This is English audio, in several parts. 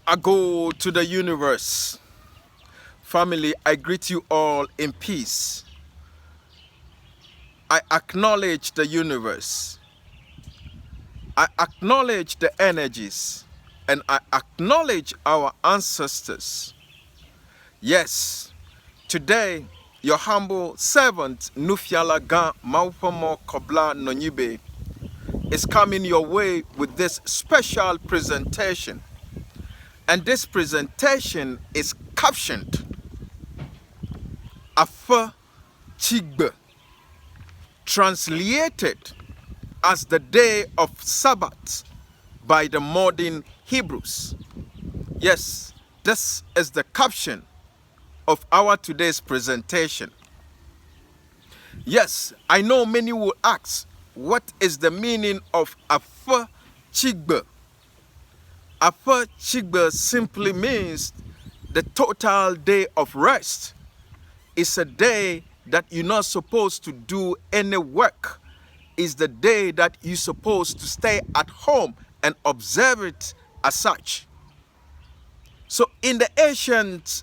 I go to the universe. Family, I greet you all in peace. I acknowledge the universe. I acknowledge the energies. And I acknowledge our ancestors. Yes, today, your humble servant, Nufiala Gan Maupomo Kobla Nonyibe, is coming your way with this special presentation. And this presentation is captioned Aƒetsigbe, translated as the day of Sabbath by the modern Hebrews. Yes, this is the caption of our today's presentation. Yes, I know many will ask, what is the meaning of Aƒetsigbe? Aƒetsigbe simply means the total day of rest. It's a day that you're not supposed to do any work. It's the day that you're supposed to stay at home and observe it as such. So in the ancient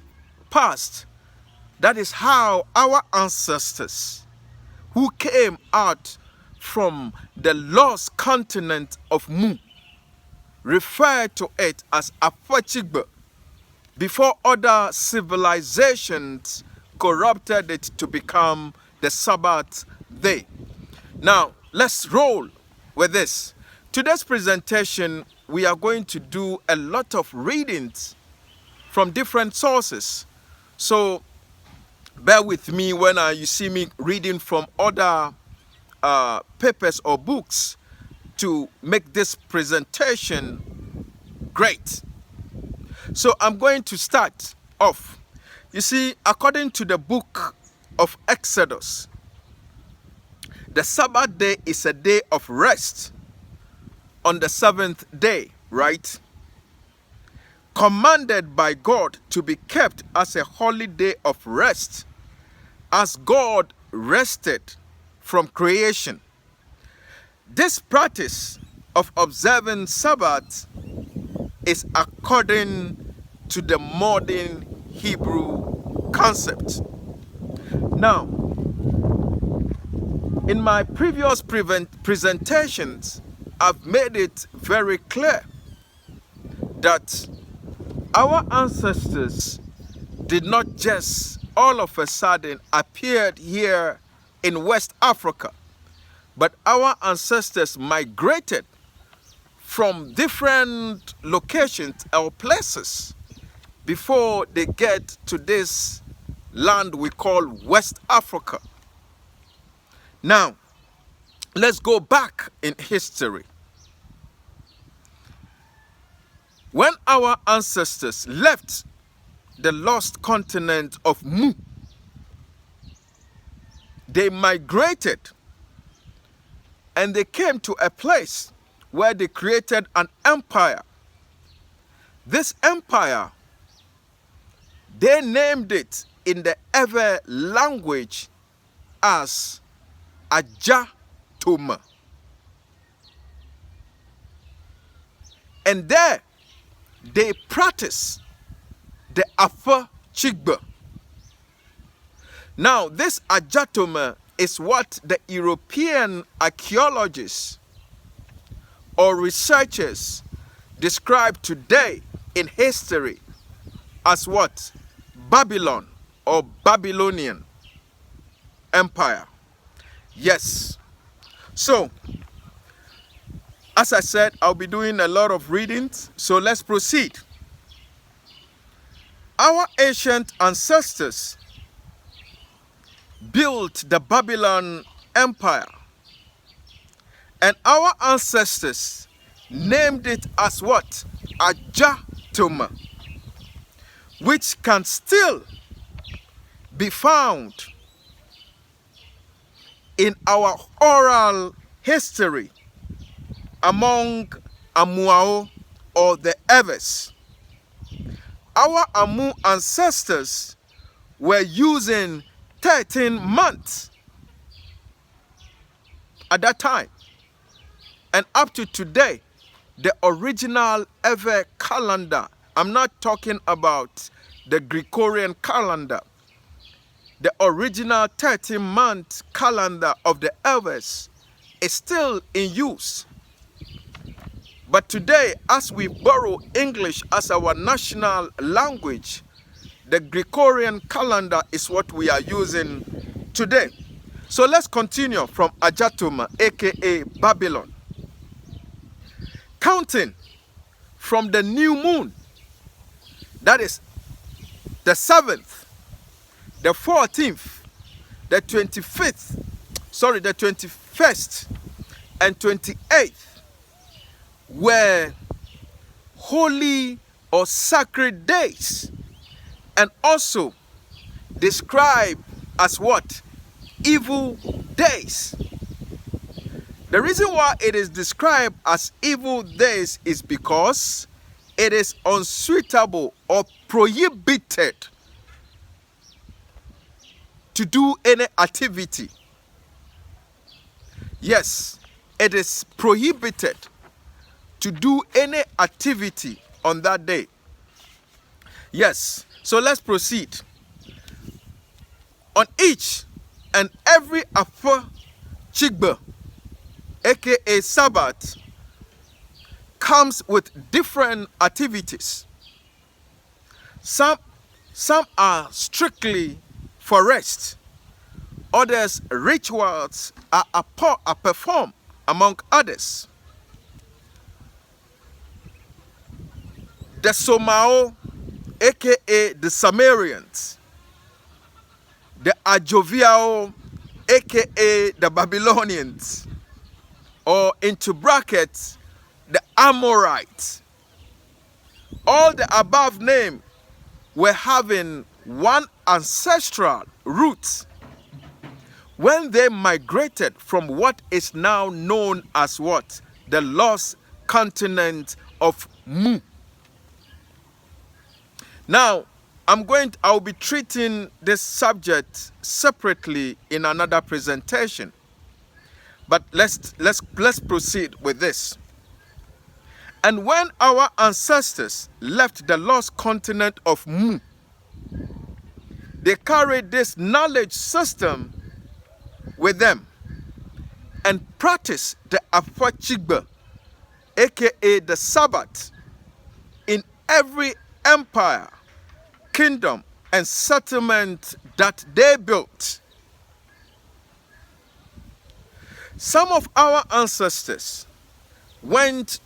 past, that is how our ancestors who came out from the lost continent of Mu referred to it as Aƒetsigbe before other civilizations corrupted it to become the Sabbath day. Now, let's roll with this. Today's presentation, we are going to do a lot of readings from different sources. So, bear with me when you see me reading from other papers or books to make this presentation great. So I'm going to start off. You see, according to the book of Exodus, the Sabbath day is a day of rest on the seventh day, right? Commanded by God to be kept as a holy day of rest, as God rested from creation. This practice of observing Sabbath is according to the modern Hebrew concept. Now, in my previous presentations, I've made it very clear that our ancestors did not just all of a sudden appeared here in West Africa, but our ancestors migrated from different locations or places before they get to this land we call West Africa. Now, let's go back in history. When our ancestors left the lost continent of Mu, they migrated and they came to a place where they created an empire. This empire, they named it in the Eʋes language as ADZATOME. And there, they practice the Aƒetsigbe. Now, this ADZATOME is what the European archaeologists or researchers describe today in history as what? Babylon or Babylonian Empire. Yes. So, as I said, I'll be doing a lot of readings, so let's proceed. Our ancient ancestors built the Babylon Empire, and our ancestors named it as what? ADZATOME, which can still be found in our oral history among Amuawo or the Eʋes. Our Amu ancestors were using 13 months at that time. And up to today, the original Eʋes calendar I'm not talking about the Gregorian calendar. The original 13-month calendar of the Eʋes is still in use. But today, as we borrow English as our national language, the Gregorian calendar is what we are using today. So let's continue from ADZATOME, aka Babylon. Counting from the new moon, that is the 7th, the 14th, the 25th, the 21st, and 28th were holy or sacred days, and also described as what? Evil days. The reason why it is described as evil days is because it is unsuitable or prohibited to do any activity. Yes, it is prohibited to do any activity on that day. Yes, so let's proceed. On each and every Aƒetsigbe, aka Sabbath, comes with different activities. Some are strictly for rest. Others, rituals are performed among others. The Somao, aka the Sumerians. The Ajoviao, aka the Babylonians. Or into brackets, the Amorites. All the above named were having one ancestral root when they migrated from what is now known as what? The lost continent of Mu. Now, I'll be treating this subject separately in another presentation. But let's proceed with this. And when our ancestors left the lost continent of Mu, they carried this knowledge system with them and practiced the Aƒetsigbe, aka the Sabbath, in every empire, kingdom, and settlement that they built. Some of our ancestors went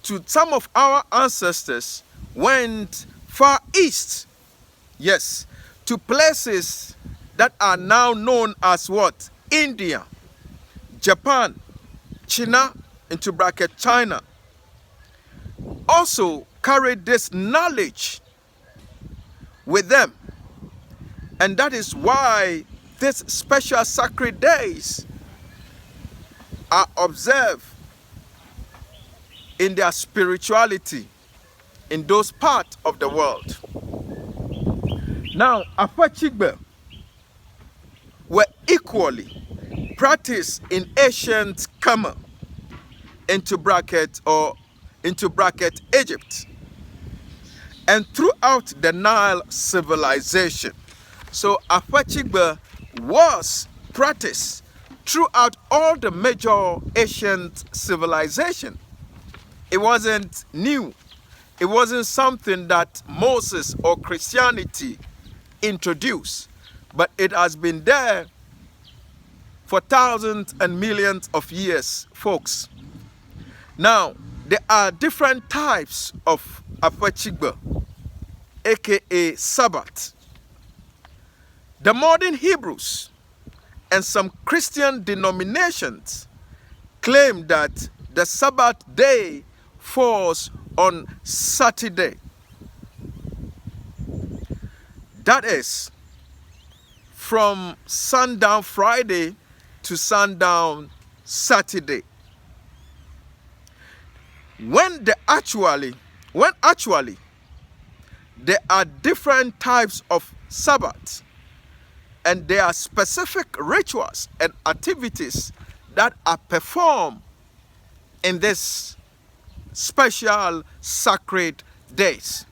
far east, yes, to places that are now known as what? India, Japan, China, into bracket China. Also carried this knowledge with them. And that is why these special sacred days are observed in their spirituality in those parts of the world. Now, Aƒetsigbe were equally practiced in ancient Kama, into bracket Egypt, and throughout the Nile civilization. So Aƒetsigbe was practiced throughout all the major ancient civilization. It wasn't new. It wasn't something that Moses or Christianity introduced, but it has been there for thousands and millions of years, folks. Now, there are different types of Aƒetsigbe, aka Sabbath. The modern Hebrews and some Christian denominations claim that the Sabbath day falls on Saturday. That is, from sundown Friday to sundown Saturday. When actually there are different types of Sabbath, and there are specific rituals and activities that are performed in this special sacred days.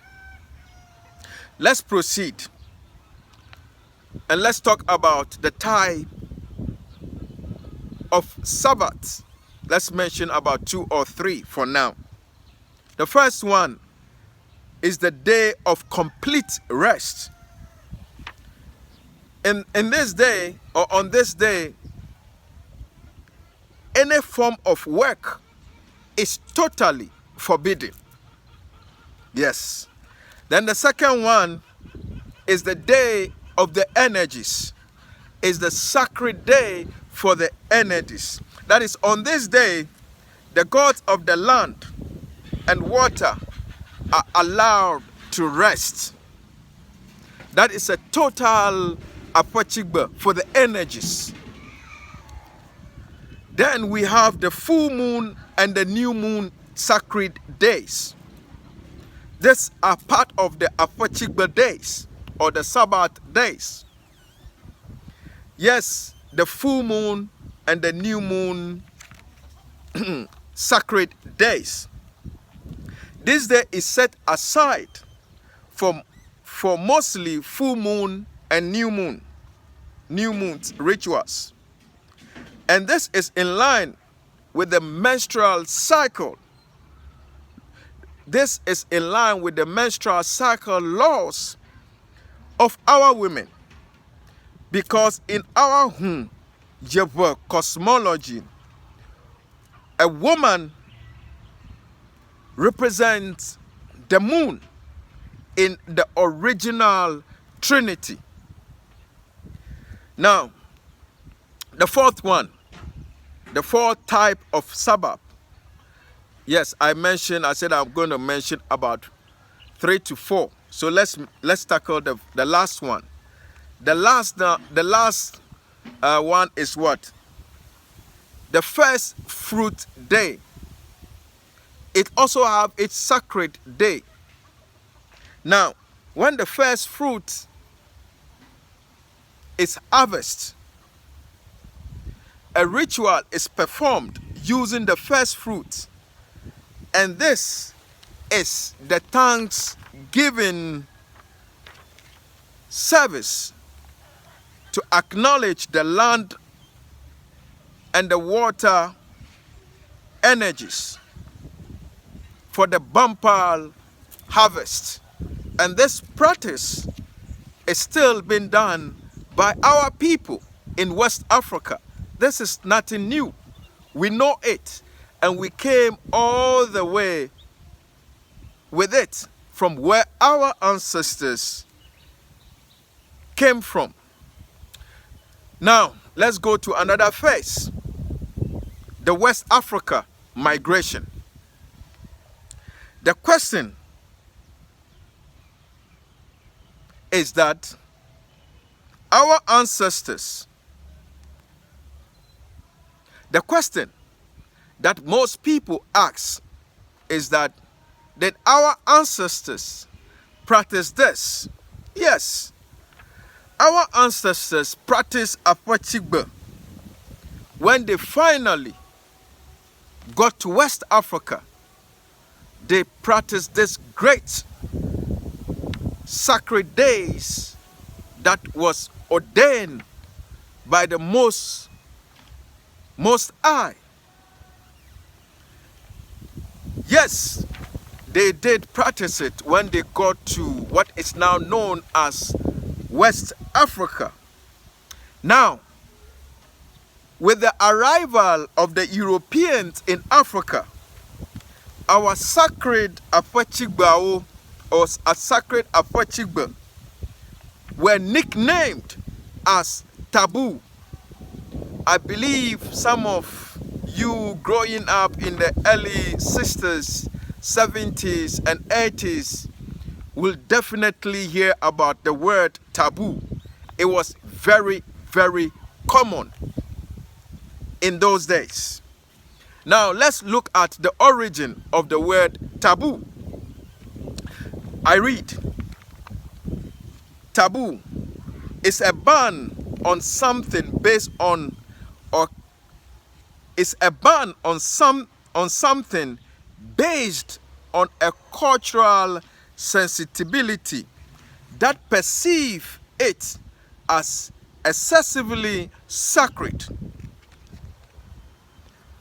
Let's proceed. And let's talk about the type of Sabbath. Let's mention about 2 or 3 for now. The first one is the day of complete rest. In this day, or on this day, any form of work is totally forbidden. Yes. Then the second one is the day of the energies. Is the sacred day for the energies. That is, on this day, the gods of the land and water are allowed to rest. That is a total Aƒetsigbe for the energies. Then we have the full moon and the new moon sacred days. These are part of the Aƒetsigbe days or the Sabbath days. Yes, the full moon and the new moon sacred days. This day is set aside for mostly full moon and new moon's rituals. And this is in line with the menstrual cycle. This is in line with the menstrual cycle laws of our women. Because in our cosmology, a woman represents the moon in the original Trinity. Now, the fourth one, the fourth type of Sabbath. Yes, I said I'm going to mention about 3 to 4. So let's tackle the last one. The last one is what? The first fruit day. It also have its sacred day. Now, when the first fruit is harvested, a ritual is performed using the first fruit. And this is the thanksgiving service to acknowledge the land and the water energies for the bumper harvest. And this practice is still being done by our people in West Africa. This is nothing new. We know it, and we came all the way with it from where our ancestors came from. Now, let's go to another phase, the West Africa migration. The question is that our ancestors, the question that most people ask is that, did our ancestors practice this? Yes. Our ancestors practiced Aƒetsigbe when they finally got to West Africa. They practiced this great sacred days that was ordained by the Most High. Yes, they did practice it when they got to what is now known as West Africa. Now, with the arrival of the Europeans in Africa, our sacred Aƒetsigbe or a sacred Aƒetsigbe were nicknamed as taboo. I believe some of you growing up in the early 60s, 70s, and 80s will definitely hear about the word taboo. It was very, very common in those days. Now, let's look at the origin of the word taboo. I read, taboo is a ban on something based on, or is a ban on something based on a cultural sensitivity that perceive it as excessively sacred.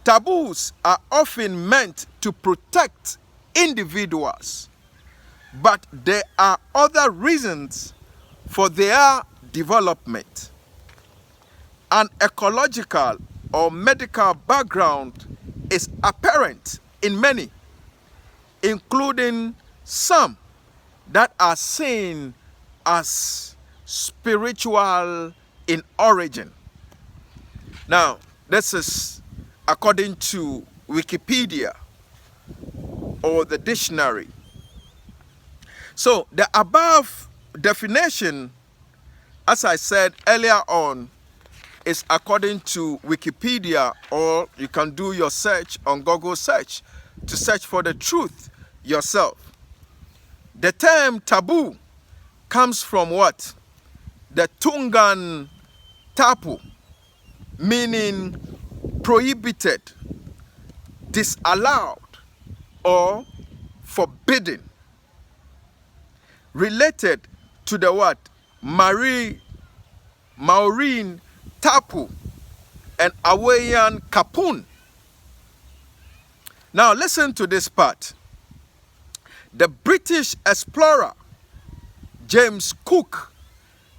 Taboos are often meant to protect individuals, but there are other reasons for their development. An ecological or medical background is apparent in many, including some that are seen as spiritual in origin. Now, this is according to Wikipedia or the dictionary. So the above definition, as I said earlier on, is according to Wikipedia, or you can do your search on Google search to search for the truth yourself. The term taboo comes from what? The Tungan tapu, meaning prohibited, disallowed, or forbidden. Related to the what? Maureen tapu and Hawaiian kapun. Now listen to this part. The British explorer James Cook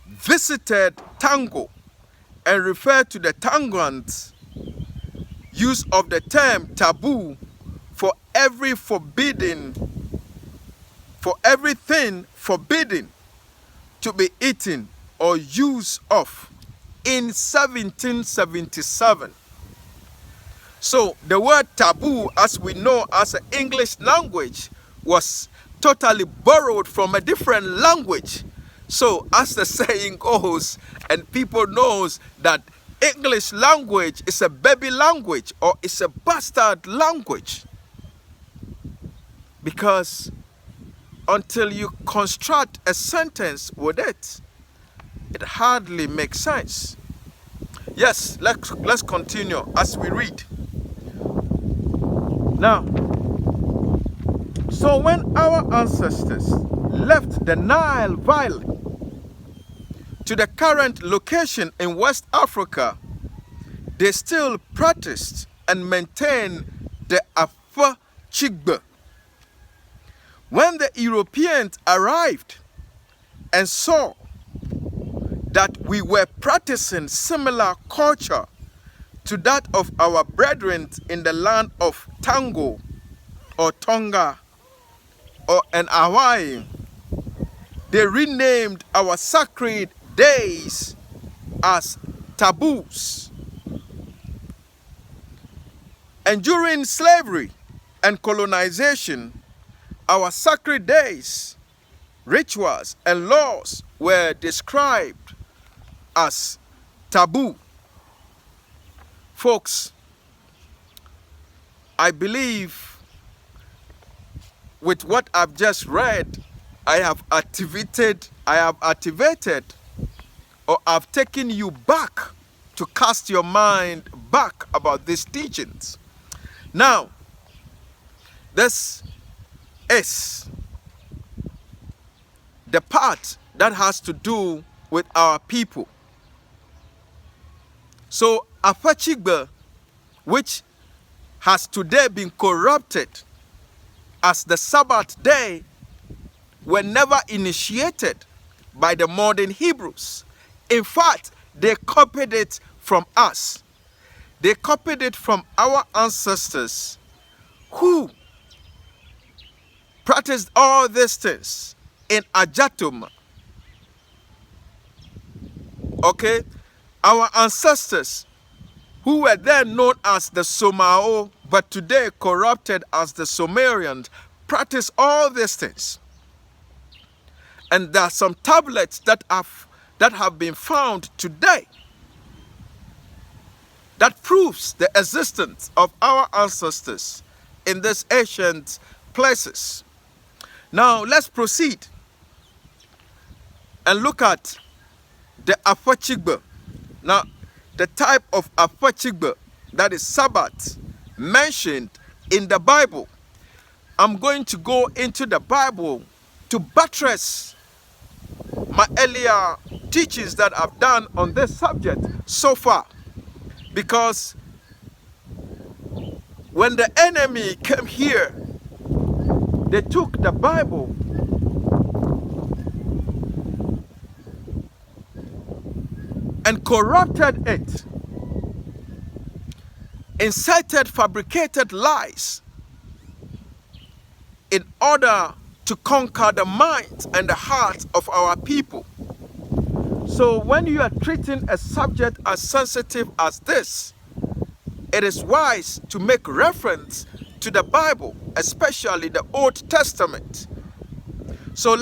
visited Tango and referred to the Tangans' use of the term taboo for everything forbidden to be eaten or used of in 1777. So the word taboo, as we know as an English language, was totally borrowed from a different language. So as the saying goes, and people knows that English language is a baby language, or it's a bastard language, because until you construct a sentence with it, it hardly makes sense. Yes, let's continue as we read. Now, so when our ancestors left the Nile Valley to the current location in West Africa, they still practiced and maintained the Aƒetsigbe. When the Europeans arrived and saw that we were practicing similar culture to that of our brethren in the land of Tango or Tonga and Hawaii, they renamed our sacred days as taboos. And during slavery and colonization, our sacred days, rituals, and laws were described as taboo. Folks, I believe with what I've just read, I have activated, or I've taken you back to cast your mind back about these teachings. Now, this is the part that has to do with our people. So Aƒetsigbe, which has today been corrupted as the Sabbath day, were never initiated by the modern Hebrews. In fact, they copied it from us. They copied it from our ancestors who practiced all these things in ADZATOME. Okay? Our ancestors, who were then known as the Somao, but today corrupted as the Sumerians, practiced all these things. And there are some tablets that have been found today that proves the existence of our ancestors in these ancient places. Now let's proceed and look at the Aƒetsigbe. Now, the type of Aƒetsigbe, that is Sabbath, mentioned in the Bible. I'm going to go into the Bible to buttress my earlier teachings that I've done on this subject so far. Because when the enemy came here, they took the Bible and corrupted it, incited fabricated lies in order to conquer the minds and the hearts of our people. So when you are treating a subject as sensitive as this, it is wise to make reference to the Bible, especially the Old Testament. So